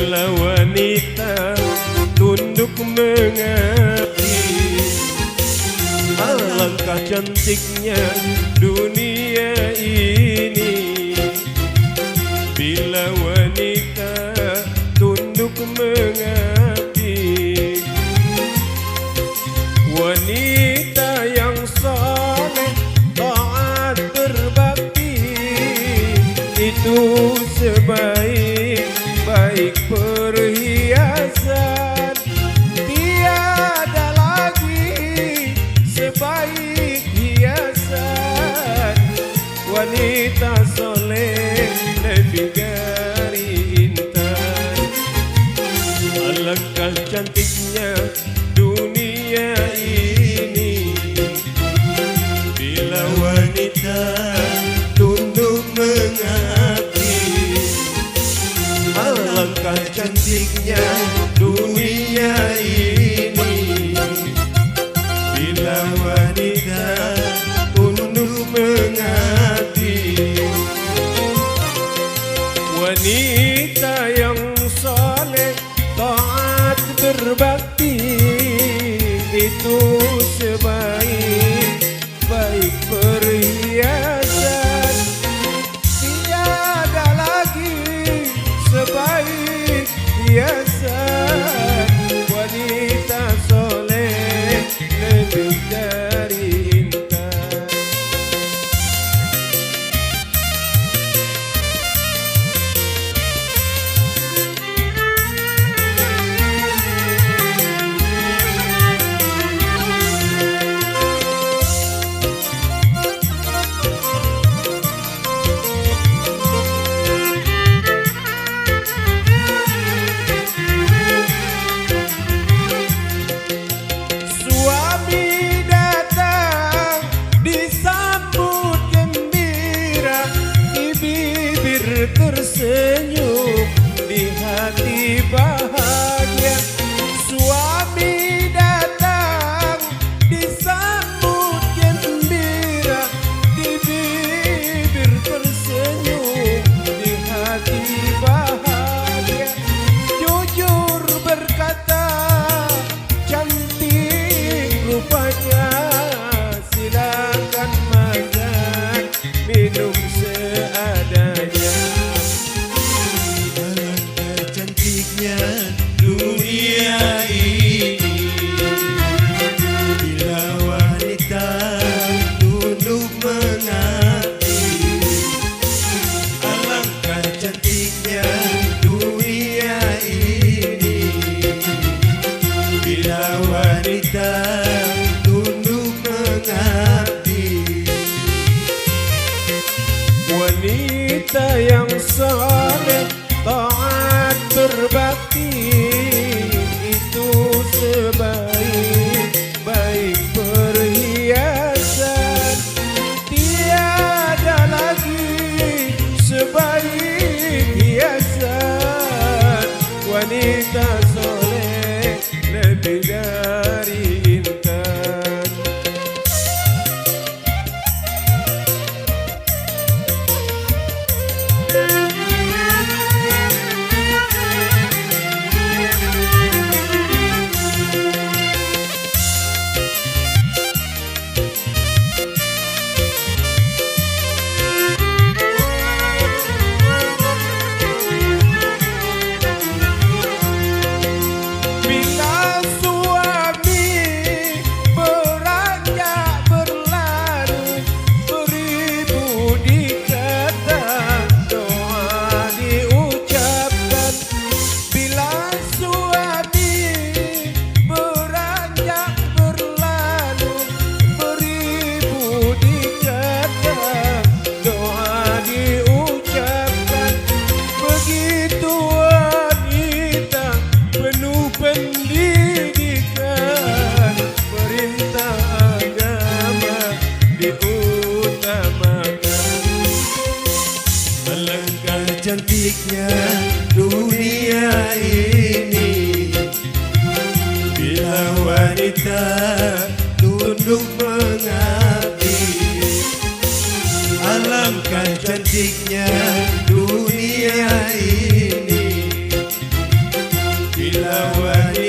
bila wanita tunduk mengabdi. Alangkah cantiknya dunia ini bila wanita tunduk mengabdi. Wanita yang saleh taat berbakti, itu sebaik-baik perhiasan. Tiada lagi sebaik hiasan. Wanita soleh lebih dari intan. Alangkah cantiknya dunia ini bila wanita tunduk mengabdi. Alangkah cantiknya dunia ini bila wanita tunduk mengabdi. Wanita yang saleh taat berbakti, itu sebaik-baik perhiasan. Tiada lagi sebaik hiasan. Wanita soleh lebih dari intan. Tersenyum di hati bahagia. Suami datang disambut gembira, di bibir tersenyum di hati bahagia. Jujur berkata cantik rupanya, silakan makan minum seadanya. Dunia ini bila wanita tunduk mengabdi. Alangkah cantiknya dunia ini bila wanita tunduk mengabdi. Wanita yang saleh taat berbakti, itu sebaik-baik perhiasan. Tiada lagi sebaik hiasan. Wanita soleh lebih dari intan. Cantiknya dunia ini bila wanita tunduk mengabdi. Alangkah cantiknya dunia ini bila wanita